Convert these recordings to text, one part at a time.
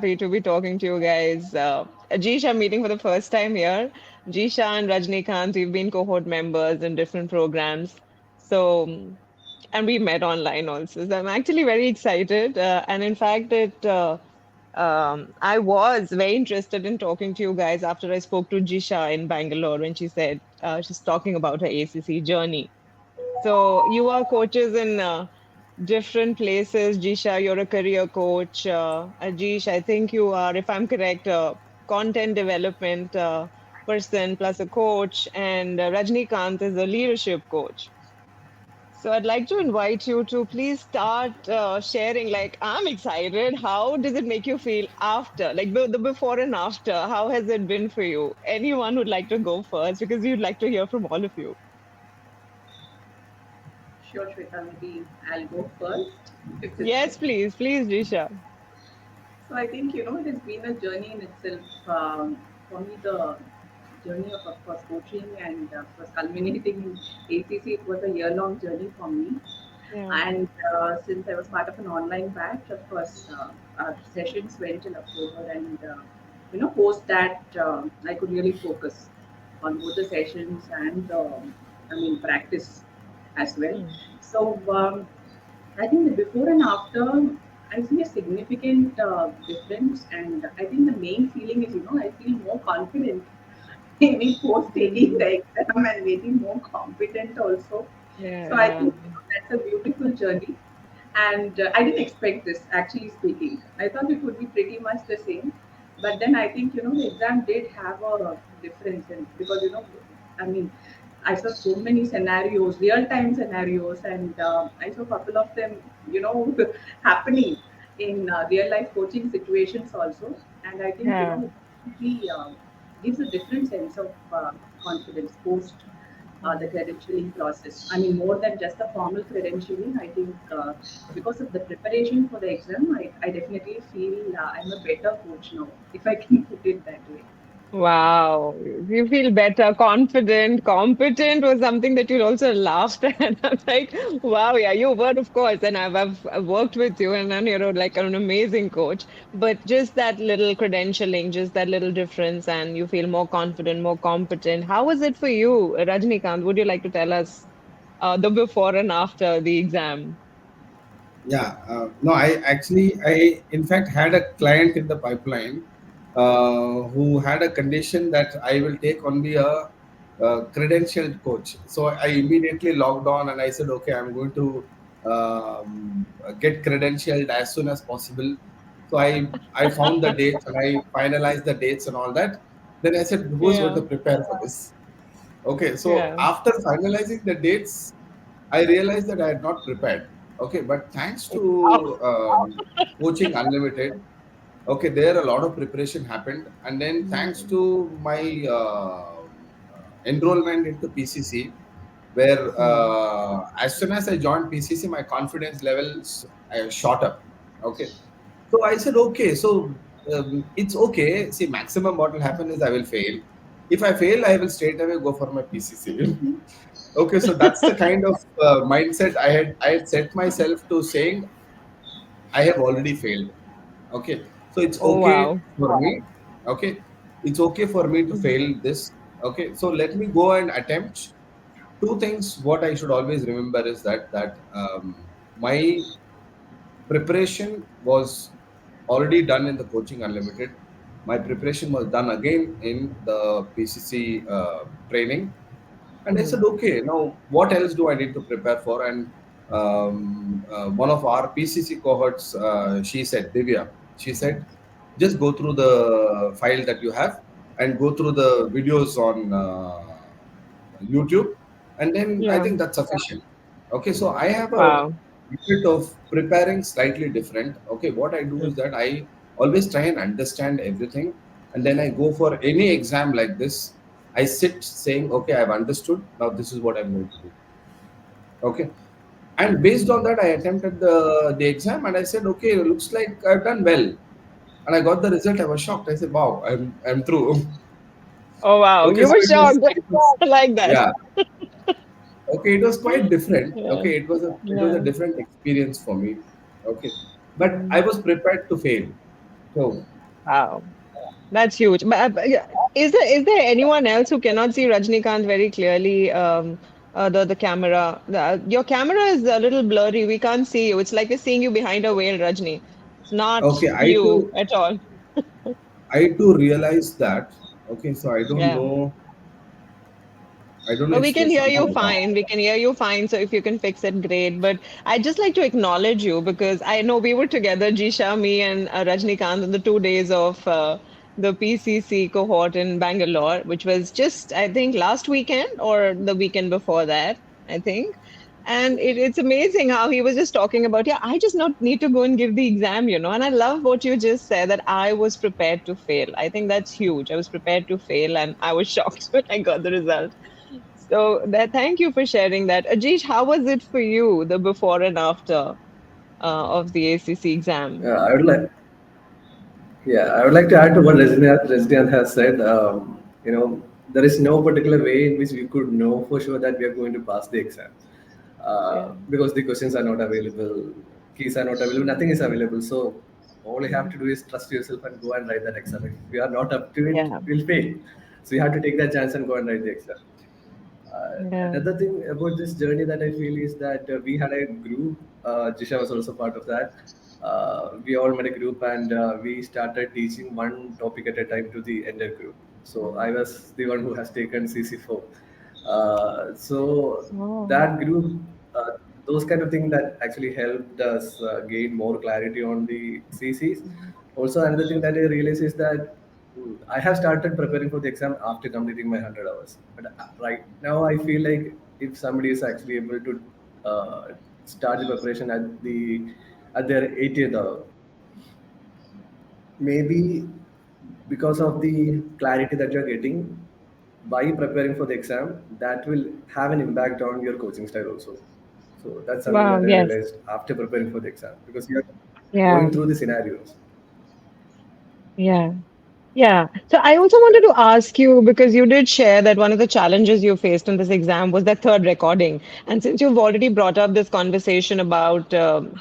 happy to be talking to you guys. Ajish, I'm meeting for the first time here. Jisha and Rajnikant, we've been cohort members in different programs. So, and we met online also. So I'm actually very excited. And in fact, I was very interested in talking to you guys after I spoke to Jisha in Bangalore when she said she's talking about her ACC journey. So you are coaches in different places. Jisha, you're a career coach. Ajish, I think you are, if I'm correct, a content development person plus a coach. And Rajnikant is a leadership coach. So I'd like to invite you to please start sharing. Like, I'm excited. How does it make you feel after, like the before and after? How has it been for you? Anyone would like to go first because we'd like to hear from all of you. Sure, Shweta, maybe I'll go first if it's Yes, okay. please, please, Jisha. So I think it has been a journey in itself. For me, the journey of course, coaching and of course, culminating in ACC, it was a year-long journey for me. Yeah. And since I was part of an online batch, of course, our sessions went in October, and post that, I could really focus on both the sessions and practice as well. Hmm. So I think the before and after, I see a significant difference, and I think the main feeling is, I feel more confident maybe post taking Hmm. the exam and maybe more competent also. So I Yeah. think that's a beautiful journey. And I didn't expect this, actually speaking. I thought it would be pretty much the same. But then I think, the exam did have a difference in because, I mean, I saw so many scenarios, real time scenarios, and I saw a couple of them, happening in real life coaching situations also. And I think, Yeah. it really gives a different sense of confidence post the Hmm. credentialing process. I mean, more than just the formal credentialing, I think because of the preparation for the exam, I definitely feel I'm a better coach now, if I can put it that way. Wow. You feel better, confident, competent was something that you also laughed at. I'm like, wow, yeah, you were, of course. And I've worked with you and then you're like an amazing coach. But just that little credentialing, just that little difference, and you feel more confident, more competent. How was it for you, Rajnikant? Would you like to tell us the before and after the exam? Yeah, no, I in fact had a client in the pipeline who had a condition that I will take only a credentialed coach. So I immediately logged on and I said, okay, I'm going to get credentialed as soon as possible. So I found the dates and I finalized the dates and all that. Then I said, who is going Yeah, to prepare for this? Okay, so yeah. after finalizing the dates, I realized that I had not prepared. Okay, but thanks Wow. to Coaching Unlimited, okay, there a lot of preparation happened, and then thanks Hmm. to my enrollment into PCC, where Hmm. as soon as I joined PCC, my confidence levels shot up. Okay, so I said, okay, so it's okay. See, maximum what will happen is I will fail. If I fail, I will straight away go for my PCC. Okay, so that's the kind of mindset I had set myself to saying I have already failed. Okay, so it's Oh, okay wow. for me. Okay, it's okay for me to Mhm. fail this. Okay, so let me go and attempt two things. What I should always remember is that my preparation was already done in the Coaching Unlimited. My preparation was done again in the PCC training. And I said, Mhm. okay, now what else do I need to prepare for? And one of our PCC cohorts, she said, Divya, she said, just go through the file that you have and go through the videos on YouTube. And then I Yeah. think that's sufficient. Okay, so I have a Wow. bit of preparing slightly different. Okay, what I do is Mm. that I always try and understand everything. And then I go for any exam like this. I sit saying, okay, I've understood. Now this is what I'm going to do. Okay. And based on that, I attempted the exam and I said, okay, it looks like I've done well. And I got the result. I was shocked. I said, wow, I'm through. Oh, wow. Okay, You so were shocked. it was I like that. yeah. Okay, it was quite different. Yeah. Okay, it was a Yeah. different experience for me. Okay, but I Mm. was prepared to fail. So Wow. That's huge. But yeah, is there anyone else who cannot see Rajnikant very clearly? The camera. Your camera is a little blurry. We can't see you. It's like we're seeing you behind a veil, Rajni. It's not Okay, you at all. I too realize that. Okay, so Yeah. I don't know But if we can there's hear something you wrong. fine. We can hear you fine. So if you can fix it, great. But I'd just like to acknowledge you because I know we were together, Jisha, me, and Rajnikant, on the 2 days of the PCC cohort in Bangalore, which was just, I think, last weekend or the weekend before that, I think. And it's amazing how he was just talking about, yeah, I just not need to go and give the exam, you know. And I love what you just said that I was prepared to fail. I think that's huge. I was prepared to fail, and I was shocked when I got the result. So that, thank you for sharing that. Ajish, how was it for you, the before and after of the ACC exam? Yeah, I would like to add to what Resident has said. There is no particular way in which we could know for sure that we are going to pass the exam, Yeah. because the questions are not available, keys are not available, nothing is available. So all you have Mm. to do is trust yourself and go and write that exam. If you are not up to it, Yeah. you'll fail. So you have to take that chance and go and write the exam. Yeah. Another thing about this journey that I feel is that we had a group. Jisha was also part of that. We all made a group and we started teaching one topic at a time to the entire group. So I was the one who has taken CC4. So Oh. that group, uh, those kind of things that actually helped us gain more clarity on the CCs. Mhm. Also, another thing that I realized is that I have started preparing for the exam after completing my 100 hours. But right now, I feel like if somebody is actually able to uh, start the preparation at their 80th hour, maybe because of the clarity that you're getting by preparing for the exam, that will have an impact on your coaching style also. So that's something Wow. that I Yes. realized after preparing for the exam because you're Yeah. going through the scenarios. Yeah. Yeah. So I also wanted to ask you because you did share that one of the challenges you faced in this exam was that third recording. And since you've already brought up this conversation about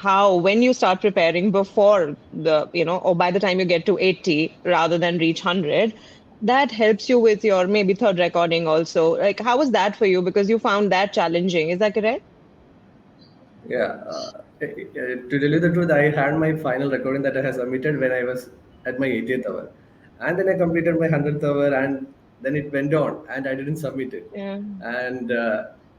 how when you start preparing before or by the time you get to 80 rather than reach 100, that helps you with your maybe third recording also. Like, how was that for you? Because you found that challenging. Is that correct? Yeah, to tell you the truth, I had my final recording that I had submitted when I was at my 80th hour, and then I completed my 100th hour, and then it went on, and I didn't submit it. Yeah. And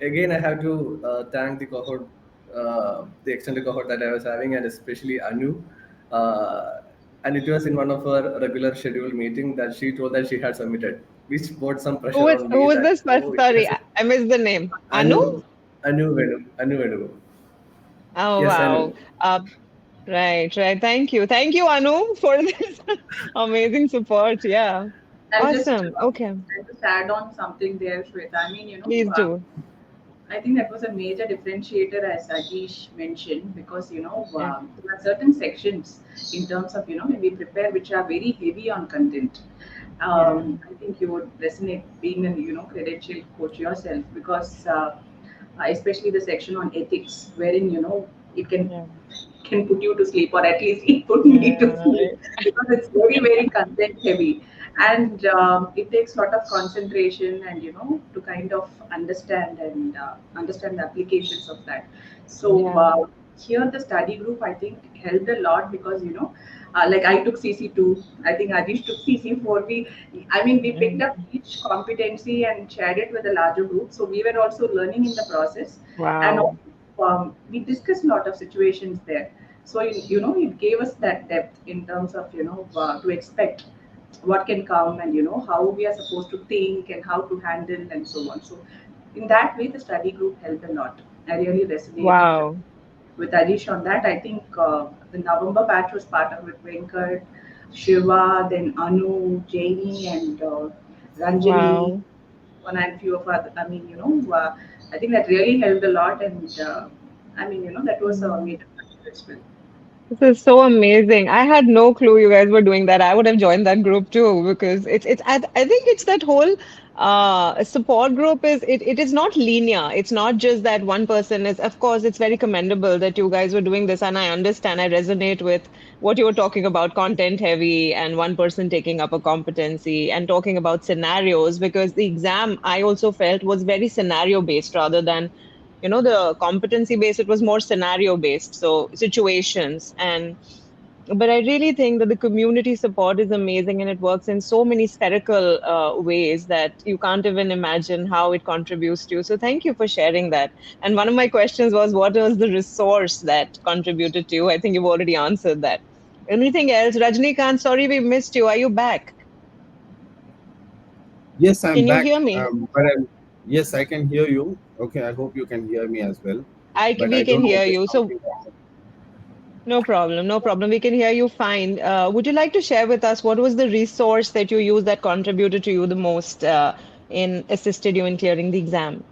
again, I have to thank the cohort, the extended cohort that I was having, and especially Anu. Uh, and it was in one of our regular scheduled meeting that she told that she had submitted, which put some Who pressure was on who me was that this person? Sorry, yes, I missed the name. Anu? Anu, Anu. Oh Yes, wow. Anu. Uh, Right, right. Thank you, Anu, for this amazing support. Yeah, I'll just awesome. Okay, add on something there, Shweta. I mean, please do. I think that was a major differentiator, as Ajish mentioned, because Yeah, there are certain sections in terms of when we prepare which are very heavy on content. yeah, I think you would resonate being a credential coach yourself because especially the section on ethics, wherein it yeah, can put you to sleep, or at least it put me to yeah, sleep right. because it's very, very content heavy, and it takes a lot of concentration and to kind of understand and understand the applications of that. So Yeah, here the study group I think helped a lot because like I took CC2, I think Ajish took CC4. We picked mm, up each competency and shared it with a larger group, so we were also learning in the process, and wow, we discussed a lot of situations there. So it gave us that depth in terms of to expect what can come, and how we are supposed to think and how to handle and so on. So in that way, the study group helped a lot. I really resonate wow, with Ajish on that. I think the November batch was part of it. Venkat, Shiva, then Anu, Janie, and Ranjani, wow. one and few of other. I think that really helped a lot, and that was a Mm. major factor as well. This is so amazing. I had no clue you guys were doing that. I would have joined that group too because I think it's that whole support group it is not linear. It's not just that one person is, of course, it's very commendable that you guys were doing this, and I understand, I resonate with what you were talking about, content heavy and one person taking up a competency and talking about scenarios, because the exam I also felt was very scenario based rather than the competency based. It was more scenario based, so situations. And but I really think that the community support is amazing, and it works in so many spherical ways that you can't even imagine how it contributes to you. So thank you for sharing that. And one of my questions was, what was the resource that contributed to you? I think you've already answered that. Anything else? Rajnikant, sorry we missed you. Are you back? Yes, I'm Can you back. hear me? Yes, I can hear you. Okay, I hope you can hear me as well. But We I can don't know hear if there's you. So something wrong. no problem, no problem. We can hear you fine. Would you like to share with us what was the resource that you used that contributed to you the most in assisted you in clearing the exam?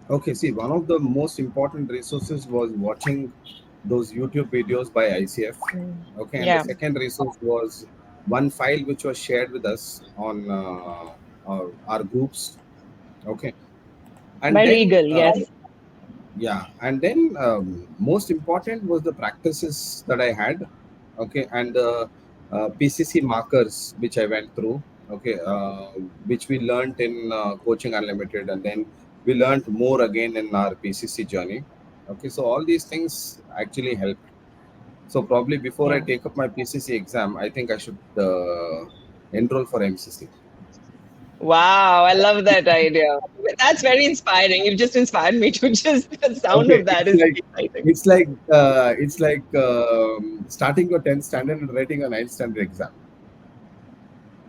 Okay, see, one of the most important resources was watching those YouTube videos by ICF. Mm. Okay, and the Yeah, second resource was one file which was shared with us on our groups. Okay, and by then Regal, yes. yeah, and then most important was the practices that I had. Okay, and the PCC markers which I went through. Okay, which we learned in Coaching Unlimited, and then we learned more again in our PCC journey. Okay, so all these things actually helped. So probably before I Yeah. take up my PCC exam, I think I should enroll for MCC. Wow, I love that idea. That's very inspiring. You've just inspired me to just the sound Okay, of that is exciting. it's like starting your 10th standard and writing a ninth standard exam.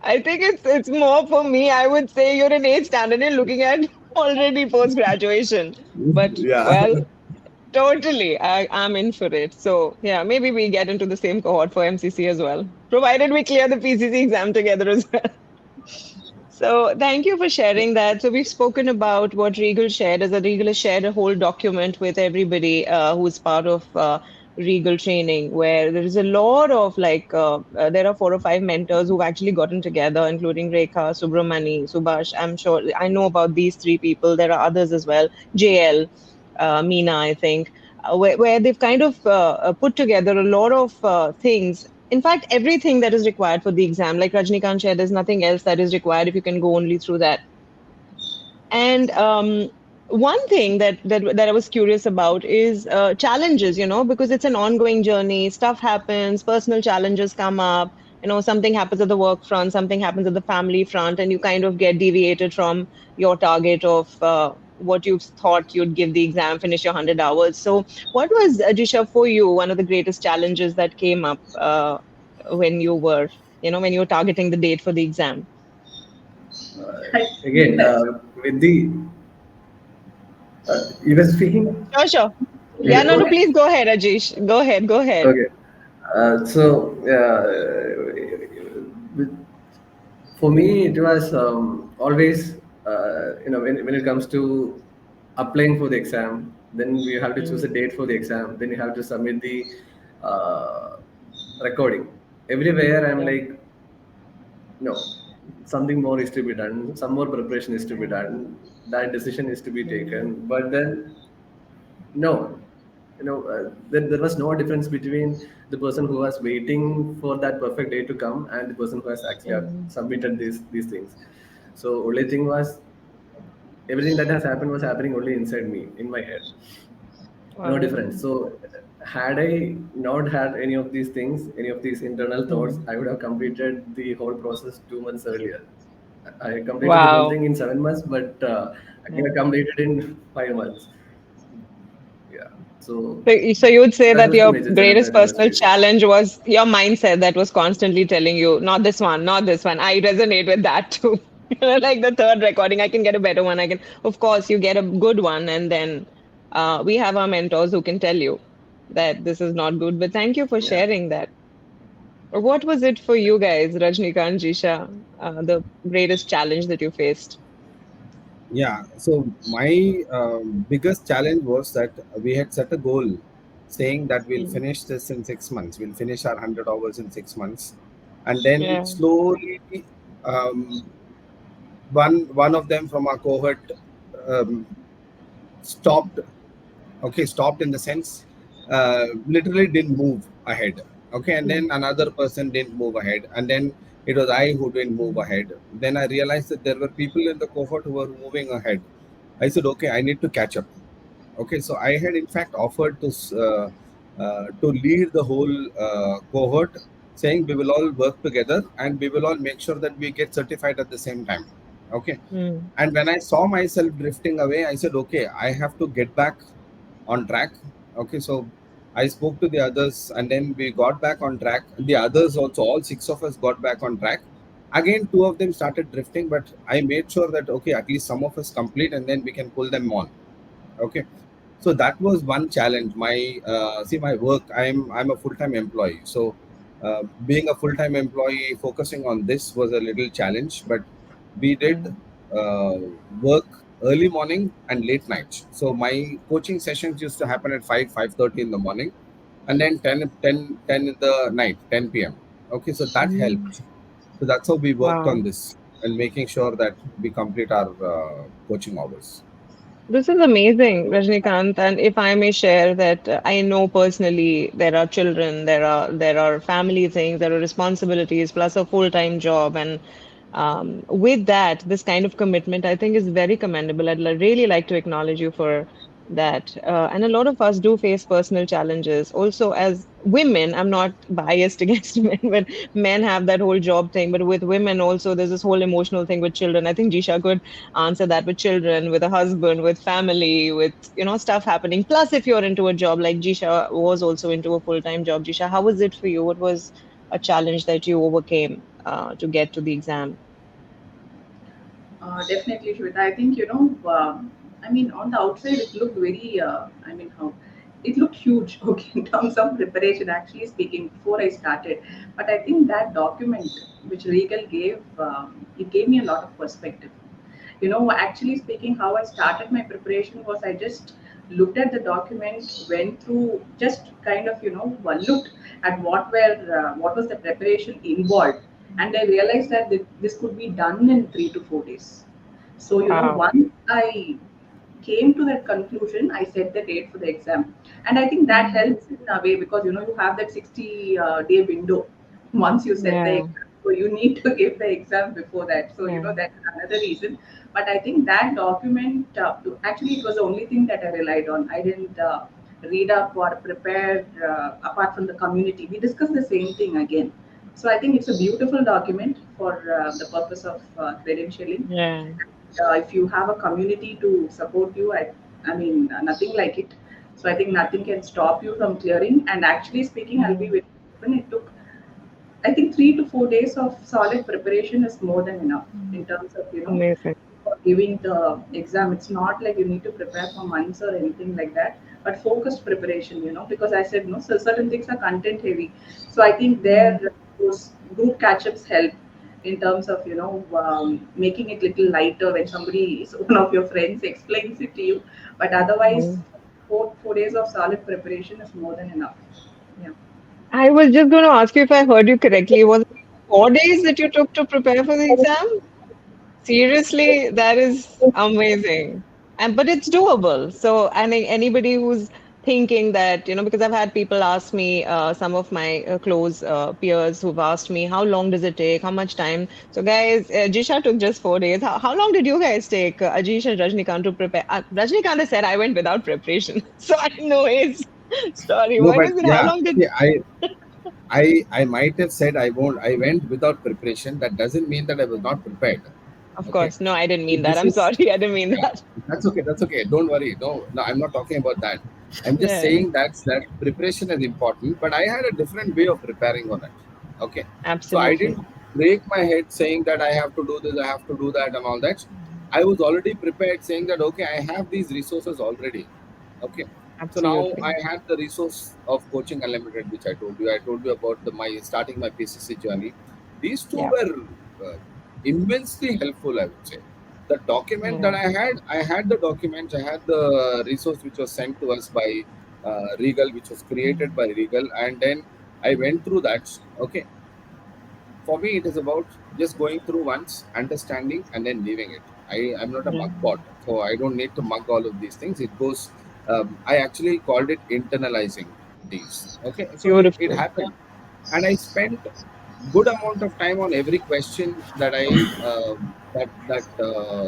I think it's more for me. I would say you're an eighth standard. You're looking at already post graduation. But Yeah. well, totally. I'm in for it. So, yeah, maybe we get into the same cohort for MCC as well, provided we clear the PCC exam together as well. So thank you for sharing that. So we've spoken about what Regal shared, as a Regal has shared a whole document with everybody who's part of Regal training, where there is a lot of there are 4 or 5 mentors who've actually gotten together, including Rekha, Subramani, Subhash. I'm sure I know about these 3 people. There are others as well. JL, Meena, I think, where they've kind of put together a lot of things. In fact, everything that is required for the exam, like Rajnikant shared, there's nothing else that is required if you can go only through that. And one thing that I was curious about is challenges, because it's an ongoing journey. Stuff happens, personal challenges come up. Something happens at the work front, something happens at the family front, and you kind of get deviated from your target of what you thought you'd give the exam, finish your 100 hours. So, what was, Jisha, for you, one of the greatest challenges that came up when you were, when you were targeting the date for the exam? Again, Yes. with the you were speaking. Sure, sure. Yeah, Please no, go no, ahead. please go ahead, Ajish. Go ahead, go ahead. Okay. So for me, it was always when it comes to applying for the exam, then we have to choose a Mm, date for the exam. Then you have to submit the uh, recording. Everywhere, I'm yeah. like, no, something more is to be done. Some more preparation is to be Mm, done. That decision is to be mm, taken. But then no, there was no difference between the person who was waiting for that perfect day to come and the person who has actually mm. submitted these things. So only thing was everything that has happened was happening only inside me, in my head. No difference. Wow. So had I not had any of these things, any of these internal thoughts, Mm. I would have completed the whole process 2 months earlier. I completed the whole Wow. thing in 7 months, but I could have Yeah. completed in 5 months. Yeah. So So you would say that that was the your major challenge greatest that I was personal facing. challenge was your mindset that was constantly telling you, not this one, not this one. I resonate with that too. Like the third recording, I can get a better one. Of course, you get a good one, and then we have our mentors who can tell you that this is not good. But thank you for Yeah. sharing that. What was it for you guys, Rajnikant, Jisha, the greatest challenge that you faced? Yeah. So my biggest challenge was that we had set a goal saying that we'll Mm. finish this in 6 months. We'll finish our 100 hours in 6 months, and then Yeah. slowly, um, one of them from our cohort um, stopped. Okay, stopped in the sense, literally didn't move ahead. Okay, and Mm. then another person didn't move ahead, and then it was I who didn't move ahead. Then I realized that there were people in the cohort who were moving ahead. I said, okay, I need to catch up. Okay, so I had in fact offered to lead the whole cohort, saying we will all work together and we will all make sure that we get certified at the same time. Okay, Mm. and when I saw myself drifting away, I said, okay, I have to get back on track. Okay, so I spoke to the others, and then we got back on track. The others also, all six of us got back on track. Again, two of them started drifting, but I made sure that okay, at least some of us complete, and then we can pull them on. Okay, so that was one challenge. My see, my work. I'm a full time employee, so being a full time employee, focusing on this was a little challenge. But we did Mm. uh, work early morning and late nights. So my coaching sessions used to happen at 5:30 in the morning, and then 10 in the night, 10 p.m. Okay, so that Mm. helped. So that's how we worked on Wow. this and making sure that we complete our coaching hours. This is amazing, Rajnikant. And if I may share that I know personally there are children, there are family things, there are responsibilities, plus a full-time job, and with that, this kind of commitment I think is very commendable. Really like to acknowledge you for that. And a lot of us do face personal challenges. Also, as women, I'm not biased against men, but men have that whole job thing. But with women also, there's this whole emotional thing with children. I think Jisha could answer that with children, with a husband, with family, with stuff happening. Plus, if you're into a job like Jisha was also into a full-time job, Jisha, how was it for you? What was a challenge that you overcame to get to the exam? Definitely, Shweta. I think I mean, on the outside, it looked very. I mean, how it looked huge. Okay, in terms of preparation, actually speaking, before I started. But I think that document which Regal gave, it gave me a lot of perspective. Actually speaking, how I started my preparation was I just looked at the document, went through, just kind of looked at what was the preparation involved, and I realized that this could be done in 3 to 4 days. So Wow. once I came to that conclusion, I set the date for the exam. And I think that Mm. helps in a way because you have that 60 day window once you set the Yeah, exam. So you need to give the exam before that. So yeah. that's another reason. But I think that document, actually, it was the only thing that I relied on. I didn't read up or prepare apart from the community. We discussed the same thing again. So I think it's a beautiful document for the purpose of credentialing. Yeah. If you have a community to support you, I mean, nothing like it. So I think nothing can stop you from clearing. And actually speaking, I'll be Mm. very open. It took, I think, 3 to 4 days of solid preparation is more than enough in Mm. terms of Amazing. for giving the exam. It's not like you need to prepare for months or anything like that, but focused preparation. Because I said no, so certain things are content heavy. So I think Mm. there those group catch-ups help in terms of making it little lighter when somebody is one of your friends explains it to you. But otherwise, Mm. 4 days of solid preparation is more than enough. Yeah. I was just going to ask you if I heard you correctly. Was it 4 days that you took to prepare for the exam? Seriously, that is amazing. And but it's doable. So anybody who's thinking that, because I've had people ask me, some of my close peers who've asked me, how long does it take? How much time? So guys, Jisha took just 4 days. How long did you guys take, Ajish and Rajnikant, to prepare? Rajnikant has said I went without preparation. So I know his story. No, What but is it? How yeah, long did see, I might have said I won't. I went without preparation. That doesn't mean that I was not prepared. Of Okay, course. No, I didn't so mean that. this I'm is sorry. I didn't mean yeah. that. That's okay. That's okay. Don't worry. No, no, I'm not talking about that. I'm just Yeah, saying that preparation is important. But I had a different way of preparing on it. Okay, so I didn't absolutely. break my head saying that I have to do this, I have to do that, and all that. I was already prepared, saying that okay, I have these resources already. Okay. So now I Absolutely. had the resource of Coaching Unlimited, which I told you. I told you about my starting my PCC journey. These two Yeah. were immensely helpful, I would say. The document that Yeah. I had the documents, I had the resource which was sent to us by. Regal, which was created by Regal, and then I went through that. Okay, for me, it is about just going through once, understanding, and then leaving it. I'm not a Yeah. mug pot, so I don't need to mug all of these things. It goes. I actually called it internalizing these. Okay, so it Beautiful. happened, and I spent good amount of time on every question that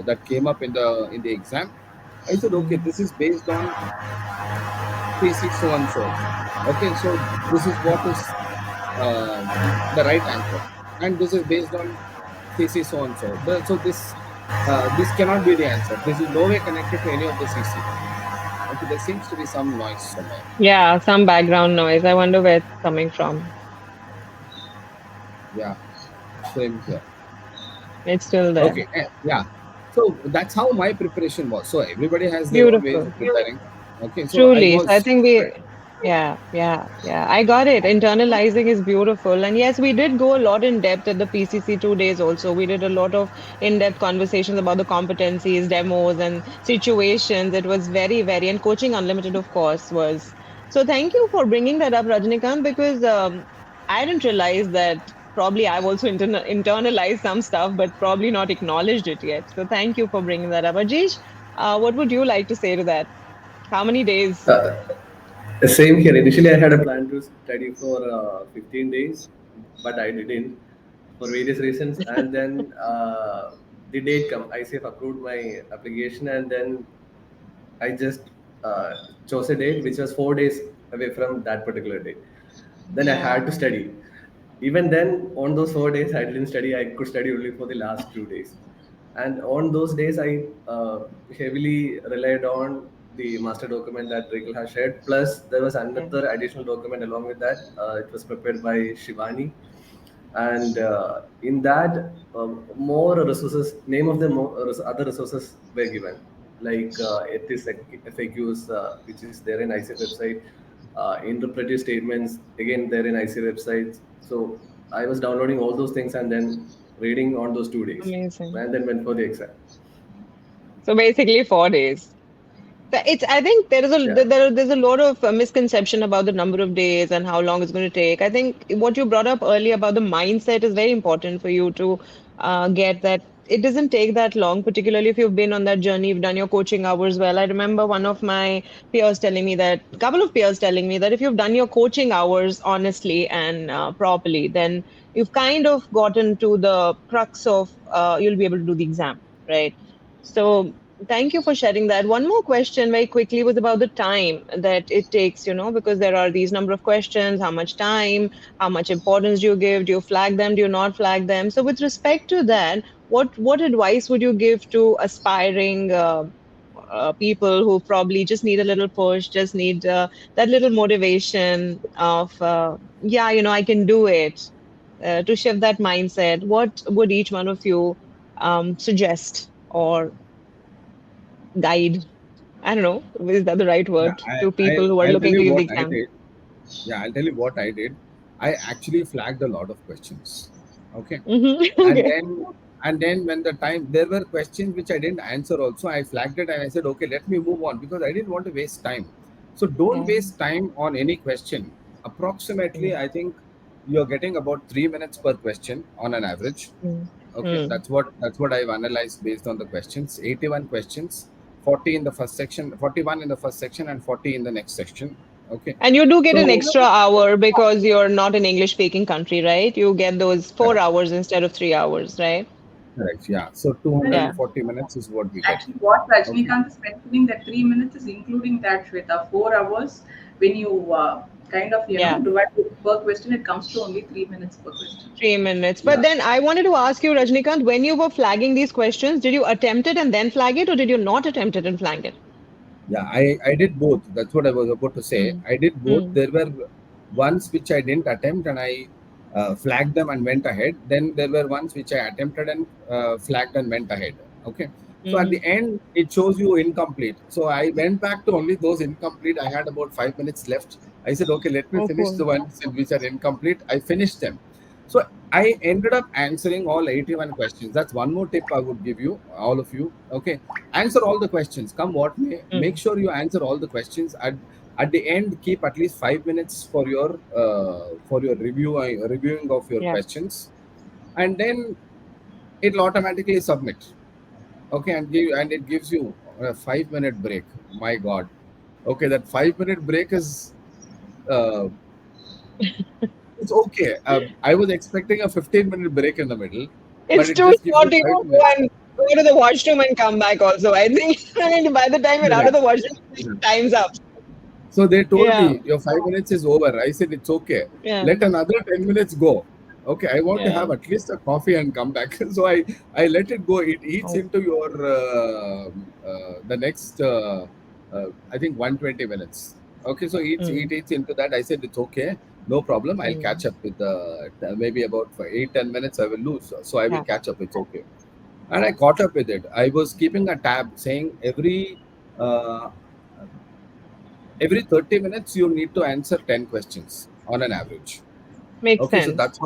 that came up in the exam. I said, okay, Mm. this is based on thesis so and so. Okay, so this is what is the right answer, and this is based on CC so and so. So this cannot be the answer. This is no way connected to any of the CC. Okay, there seems to be some noise somewhere. Yeah, some background noise. I wonder where it's coming from. Yeah, same here. It's still there. Okay, yeah. So that's how my preparation was. So everybody has their own ways Beautiful. of preparing. Okay, so I Truly. So I was think yeah. I got it. Internalizing is beautiful. And yes, we did go a lot in depth at the PCC 2 days also. We did a lot of in-depth conversations about the competencies, demos, and situations. It was very, and Coaching Unlimited, of course, was. So thank you for bringing that up, Rajnikant, because I didn't realize that probably I've also internalized some stuff, but probably not acknowledged it yet. So thank you for bringing that up. Ajish, what would you like to say to that? How many days? Uh, Same here. Initially, I had a plan to study for 15 days, but I didn't for various reasons. And then the date come. ICF approved my application, and then I just chose a date which was 4 days away from that particular date. Then I had to Yeah, study. Even then, on those 4 days, I didn't study. I could study only for the last 2 days. And on those days, I heavily relied on the master document that Regal has shared. Plus, there was yeah, another additional document along with that. It was prepared by Shivani, and in that more resources, name of the other resources were given, like ethics FAQs, which is there in ICF website, interpretive statements again there in ICF website. So I was downloading all those things and then reading on those 2 days, amazing. and then went for the exam. So basically 4 days. It's. I think there is a Yeah. there's a lot of misconception about the number of days and how long it's going to take. I think what you brought up earlier about the mindset is very important for you to get that it doesn't take that long, particularly if you've been on that journey, you've done your coaching hours well. I remember one of my peers telling me that, a couple of peers telling me that if you've done your coaching hours honestly and properly, then you've kind of gotten to the crux of you'll be able to do the exam, right? So thank you for sharing that. One more question very quickly was about the time that it takes, because there are these number of questions, how much time, how much importance do you give, do you flag them, do you not flag them? So with respect to that, what advice would you give to aspiring people who probably just need a little push, just need that little motivation of, yeah, I can do it, to shift that mindset? What would each one of you suggest or guide? I don't know, is that the right yeah. word, to people who are I'll tell looking to you give the what I exam? did. Yeah, I'll tell you what I did. I actually flagged a lot of questions. Okay, and Okay. then when the time there were questions which I didn't answer also, I flagged it and I said, okay, let me move on because I didn't want to waste time. So don't Yeah. waste time on any question. Approximately, Mm, I think you're getting about 3 minutes per question on an average. mm, Okay, mm. that's what I've analyzed based on the questions. 81 questions, 40 in the first section, 41 in the first section, and 40 in the next section. Okay, And you do get an so extra hour because you're not an English speaking country, right? You get those four correct, hours instead of 3 hours, right? correct, yeah. So Well, Yeah. 240 minutes is what we get. actually, what Okay. Rajnikant is mentioning, that 3 minutes is including that, Shweta. 4 hours, when you kind of, Yeah. divide it per question, it comes to only 3 minutes per question. 3 minutes. But Yeah, then I wanted to ask you, Rajnikant, when you were flagging these questions, did you attempt it and then flag it, or did you not attempt it and flag it? yeah, I did both. That's what I was about to say. Mm, I did both. mm, There were ones which I didn't attempt and I flagged them and went ahead. Then there were ones which I attempted and flagged and went ahead. Okay. So at the mm, end, it shows you incomplete. So I went back to only those incomplete. I had about 5 minutes left. I said, okay, let me oh, finish the cool. ones which are incomplete. I finished them. So I ended up answering all 81 questions. That's one more tip I would give you, all of you. Okay, answer all the questions, come what may. Make Mm, sure you answer all the questions. At the end, keep at least 5 minutes for your reviewing of your Yeah. questions, and then it'll automatically submit. Okay, and it gives you a 5 minute break. My God. Okay, that 5 minute break is uh, it's okay. I was expecting a 15-minute break in the middle, but It's it too just gives short you to, five go minutes. and go to the washroom and come back also. I think I mean, by the time you're out of Correct. the washroom, Yeah. time's up. So they told Yeah. me your 5 minutes is over. I said it's okay. Yeah. Let another 10 minutes go. Okay, I want to Yeah. have at least a coffee and come back. So I let it go. It eats Oh. into your the next I think 120 minutes. Okay, so it Mm. eats into that. I said it's okay, no problem. I'll catch Mm. up with maybe about 8-10 minutes. I will lose, so I will Yeah. catch up. It's okay. And I caught up with it. I was keeping a tab saying uh, every 30 minutes you need to answer 10 questions on an average. Makes Okay, so sense.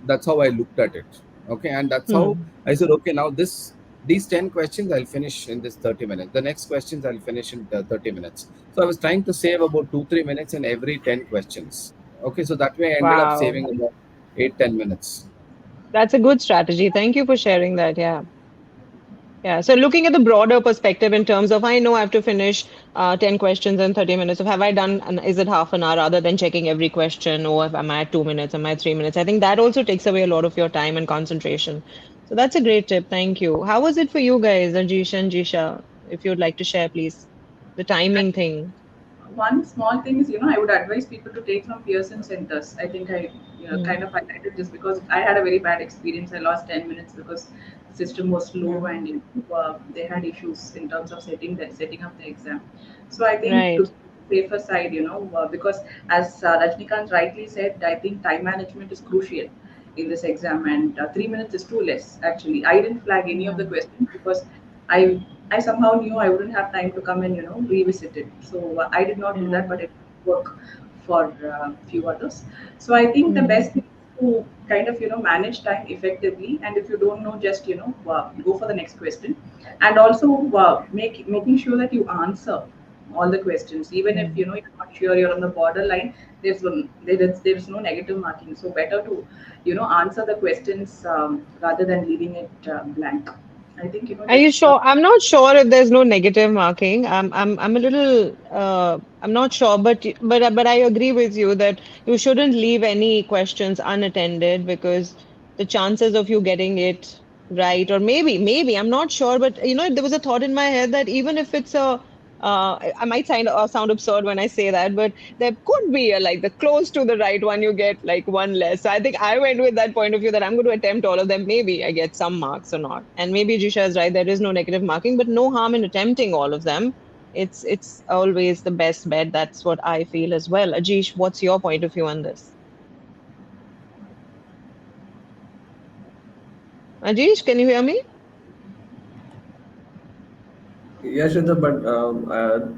that's how I looked at it. Okay, and that's how Hmm. I said, okay, now these 10 questions I'll finish in this 30 minutes, the next questions I'll finish in the 30 minutes. So I was trying to save about 2-3 minutes in every 10 questions. Okay, so that way I ended up Wow. saving about 8-10 minutes. That's a good strategy. Thank you for sharing that. Yeah. Yeah. So looking at the broader perspective in terms of, I know I have to finish 10 questions in 30 minutes. So have I done, is it half an hour rather than checking every question? Or if am I at 2 minutes? Am I at 3 minutes? I think that also takes away a lot of your time and concentration. So that's a great tip. Thank you. How was it for you guys, Ajish and Jisha? If you'd like to share, please. The timing thing. One small thing is, I would advise people to take from Pearson centers. I think I, Mm. kind of highlighted this because I had a very bad experience. I lost 10 minutes because the system was slow Yeah. and they had issues in terms of setting up the exam. So I think to Right. be safer side, because as Rajnikant rightly said, I think time management is crucial in this exam, and 3 minutes is too less. Actually, I didn't flag any of the Yeah. questions because I somehow knew I wouldn't have time to come and revisit it. So I did not do Yeah. that, but it worked for a few others. So I think the Mm. best thing is to kind of manage time effectively, and if you don't know, just go for the next question, and also making sure that you answer all the questions, even if Mm. you're not sure, you're on the borderline. There is no negative marking, so better to answer the questions rather than leaving it blank. I think Are you that's sure? I'm not sure if there's no negative marking. I'm a little I'm not sure, but I agree with you that you shouldn't leave any questions unattended because the chances of you getting it right, or maybe I'm not sure, but there was a thought in my head that even if it's a I might sound absurd when I say that, but there could be a, like, the close to the right one, you get like one less. So I think I went with that point of view that I'm going to attempt all of them. Maybe I get some marks or not. And maybe Jisha is right. There is no negative marking, but no harm in attempting all of them. It's always the best bet. That's what I feel as well. Ajish, what's your point of view on this? Ajish, can you hear me? Yeah, Shweta, but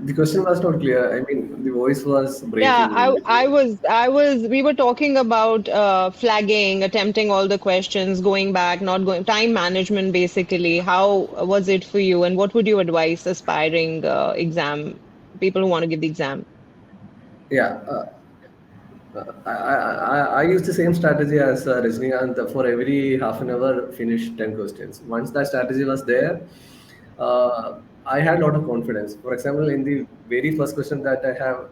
the question was not clear. I mean, the voice was Yeah, breaking in I between. was I was we were talking about flagging, attempting all the questions, going back, not going, time management basically. How was it for you, and what would you advise aspiring exam people who want to give the exam? Yeah, I use the same strategy as Rajnikant. For every half an hour, finish 10 questions. Once that strategy was there, I had a lot of confidence. For example, in the very first question that I have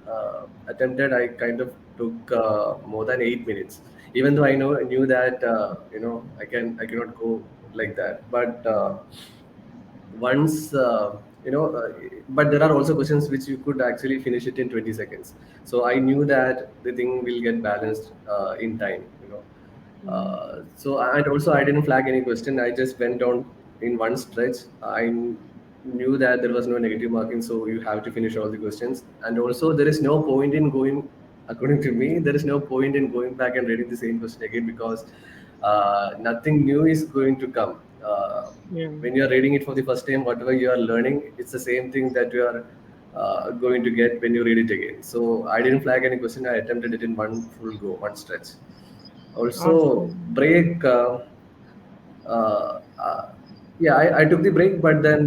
attempted, I kind of took more than 8 minutes. Even though I knew that I cannot go like that, but once but there are also questions which you could actually finish it in 20 seconds, so I knew that the thing will get balanced in time. Mm. So and also I didn't flag any question, I just went on in one stretch. Knew that there was no negative marking, so you have to finish all the questions, and also there is no point in going, according to me, there is no point in going back and reading the same question again, because nothing new is going to come. Yeah. When you are reading it for the first time, whatever you are learning, it's the same thing that you are going to get when you read it again. So I didn't flag any question. I attempted it in one full go, one stretch. Also, Awesome. break. Uh, yeah, I took the break, but then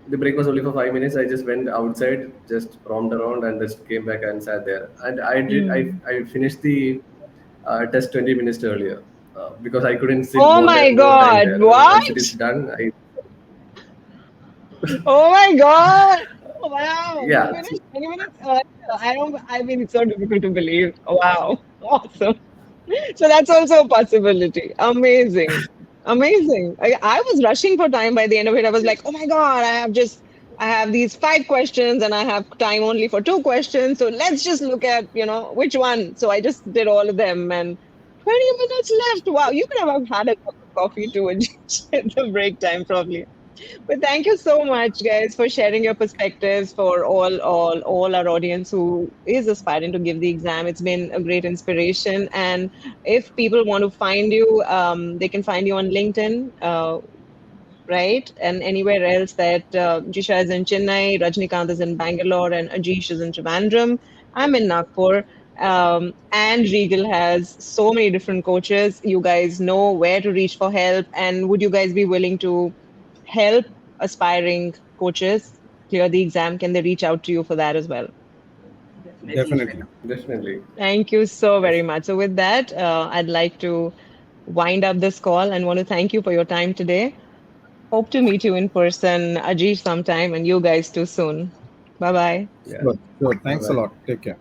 The break was only for 5 minutes. I just went outside, just roamed around, and just came back and sat there. And I did. Mm. I finished the test 20 minutes earlier because I couldn't sit Oh my more time God, there. Once it is what? done, I Oh my God. Wow. You yeah. finished 20 minutes earlier. I mean, it's so difficult to believe. Wow. Awesome. So that's also a possibility. Amazing. Amazing. I was rushing for time by the end of it. I was like, oh my God, I have these 5 questions and I have time only for 2 questions. So let's just look at, which one. So I just did all of them and 20 minutes left. Wow. You could have had a cup of coffee too at the break time, probably. But thank you so much, guys, for sharing your perspectives for all our audience who is aspiring to give the exam. It's been a great inspiration. And if people want to find you, they can find you on LinkedIn, right? And anywhere else that Jisha is in Chennai, Rajnikant is in Bangalore, and Ajish is in Trivandrum. I'm in Nagpur. And Regal has so many different coaches. You guys know where to reach for help. And would you guys be willing to help aspiring coaches clear the exam? Can they reach out to you for that as well? Definitely, Definitely. Shweta. Definitely. Thank you so very Yes. much. So, with that, I'd like to wind up this call and want to thank you for your time today. Hope to meet you in person, Ajish, sometime, and you guys too soon. Bye bye. Yeah. Sure, sure. Bye Thanks a bye. lot. Take care.